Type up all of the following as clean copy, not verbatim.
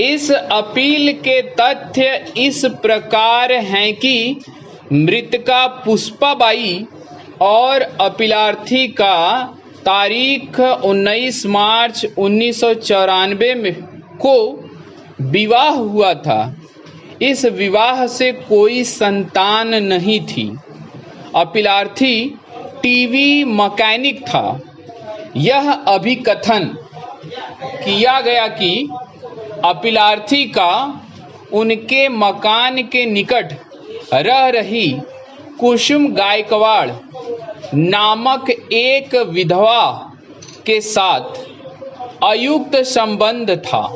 इस अपील के तथ्य इस प्रकार हैं कि मृतका पुष्पाबाई और अपीलार्थी का तारीख 19 मार्च 1994 में को विवाह हुआ था। इस विवाह से कोई संतान नहीं थी। अपीलार्थी टीवी मैकेनिक था। यह अभिकथन किया गया कि अपीलार्थी का उनके मकान के निकट रह रही कुसुम गायकवाड़ नामक एक विधवा के साथ अयुक्त संबंध था।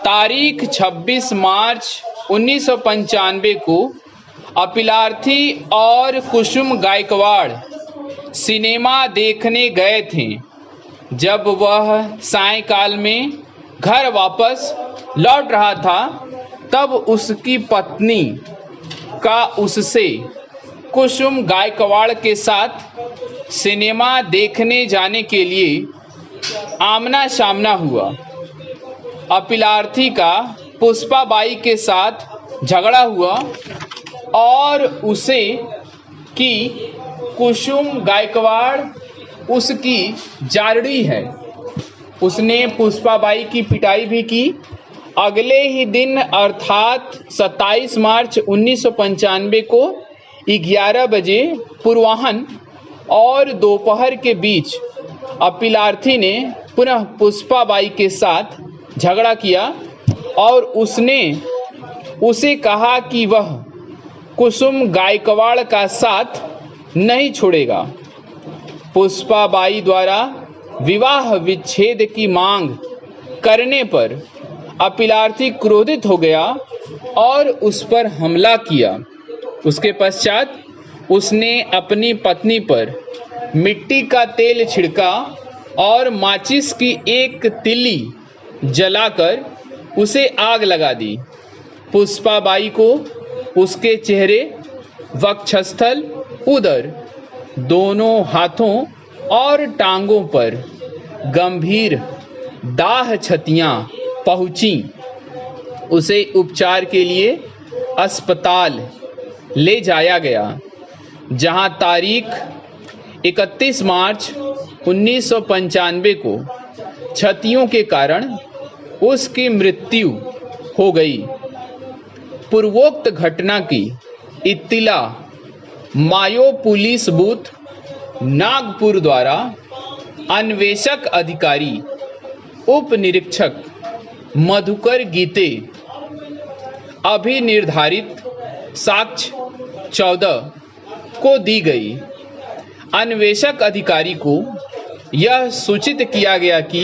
तारीख 26 मार्च 1995 को अपीलार्थी और कुसुम गायकवाड़ सिनेमा देखने गए थे। जब वह सायंकाल में घर वापस लौट रहा था तब उसकी पत्नी का उससे कुसुम गायकवाड़ के साथ सिनेमा देखने जाने के लिए आमना सामना हुआ। अपीलार्थी का पुष्पाबाई के साथ झगड़ा हुआ और उसे कि कुसुम गायकवाड़ उसकी जारड़ी है। उसने पुष्पाबाई की पिटाई भी की। अगले ही दिन अर्थात 27 मार्च 1995 को 11 बजे पूर्वाह्न और दोपहर के बीच अपीलार्थी ने पुनः पुष्पाबाई के साथ झगड़ा किया और उसने उसे कहा कि वह कुसुम गायकवाड़ का साथ नहीं छोड़ेगा। पुष्पाबाई द्वारा विवाह विच्छेद की मांग करने पर अपीलार्थी क्रोधित हो गया और उस पर हमला किया। उसके पश्चात उसने अपनी पत्नी पर मिट्टी का तेल छिड़का और माचिस की एक तिल्ली जलाकर उसे आग लगा दी। पुष्पाबाई को उसके चेहरे, वक्षस्थल, उदर, दोनों हाथों और टांगों पर गंभीर दाह क्षतियां पहुंची। उसे उपचार के लिए अस्पताल ले जाया गया, जहां तारीख 31 मार्च 1995 को क्षतियों के कारण उसकी मृत्यु हो गई। पूर्वोक्त घटना की इत्तिला मायो पुलिस बूथ नागपुर द्वारा अन्वेषक अधिकारी उप निरीक्षक मधुकर गीते अभिनिर्धारित साक्ष्य 14 को दी गई। अन्वेषक अधिकारी को यह सूचित किया गया कि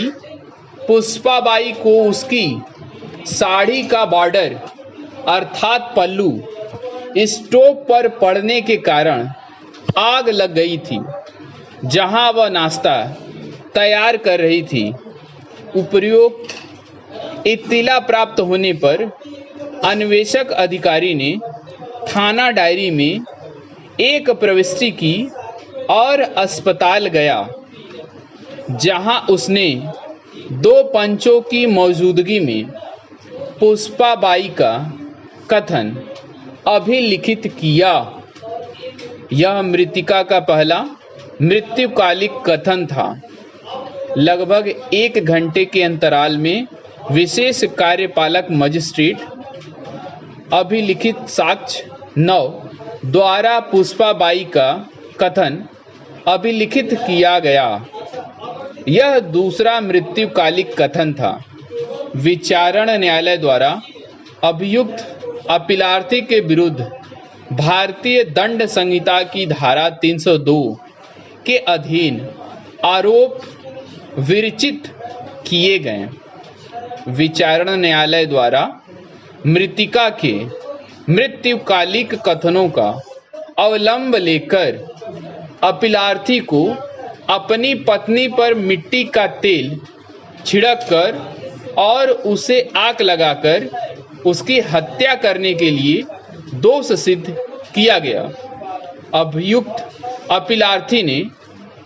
पुष्पाबाई को उसकी साड़ी का बॉर्डर अर्थात पल्लू स्टोव पर पड़ने के कारण आग लग गई थी, जहां वह नाश्ता तैयार कर रही थी। उपरोक्त इत्तिला प्राप्त होने पर अन्वेषक अधिकारी ने थाना डायरी में एक प्रविष्टि की और अस्पताल गया, जहां उसने 2 पंचों की मौजूदगी में पुष्पाबाई का कथन अभिलिखित किया। यह मृतिका का पहला मृत्युकालिक कथन था। लगभग 1 घंटे के अंतराल में विशेष कार्यपालक मजिस्ट्रेट अभिलिखित साक्ष्य 9 द्वारा पुष्पाबाई का कथन अभिलिखित किया गया। यह दूसरा मृत्युकालिक कथन था। विचारण न्यायालय द्वारा अभियुक्त अपीलार्थी के विरुद्ध भारतीय दंड संहिता की धारा 302 के अधीन आरोप विरचित किए गए। विचारण न्यायालय द्वारा मृतिका के मृत्युकालिक कथनों का अवलंब लेकर अपीलार्थी को अपनी पत्नी पर मिट्टी का तेल छिड़ककर और उसे आग लगाकर उसकी हत्या करने के लिए दोष सिद्ध किया गया। अभियुक्त अपीलार्थी ने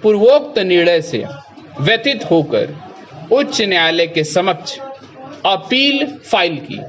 पूर्वोक्त निर्णय से व्यथित होकर उच्च न्यायालय के समक्ष अपील फाइल की।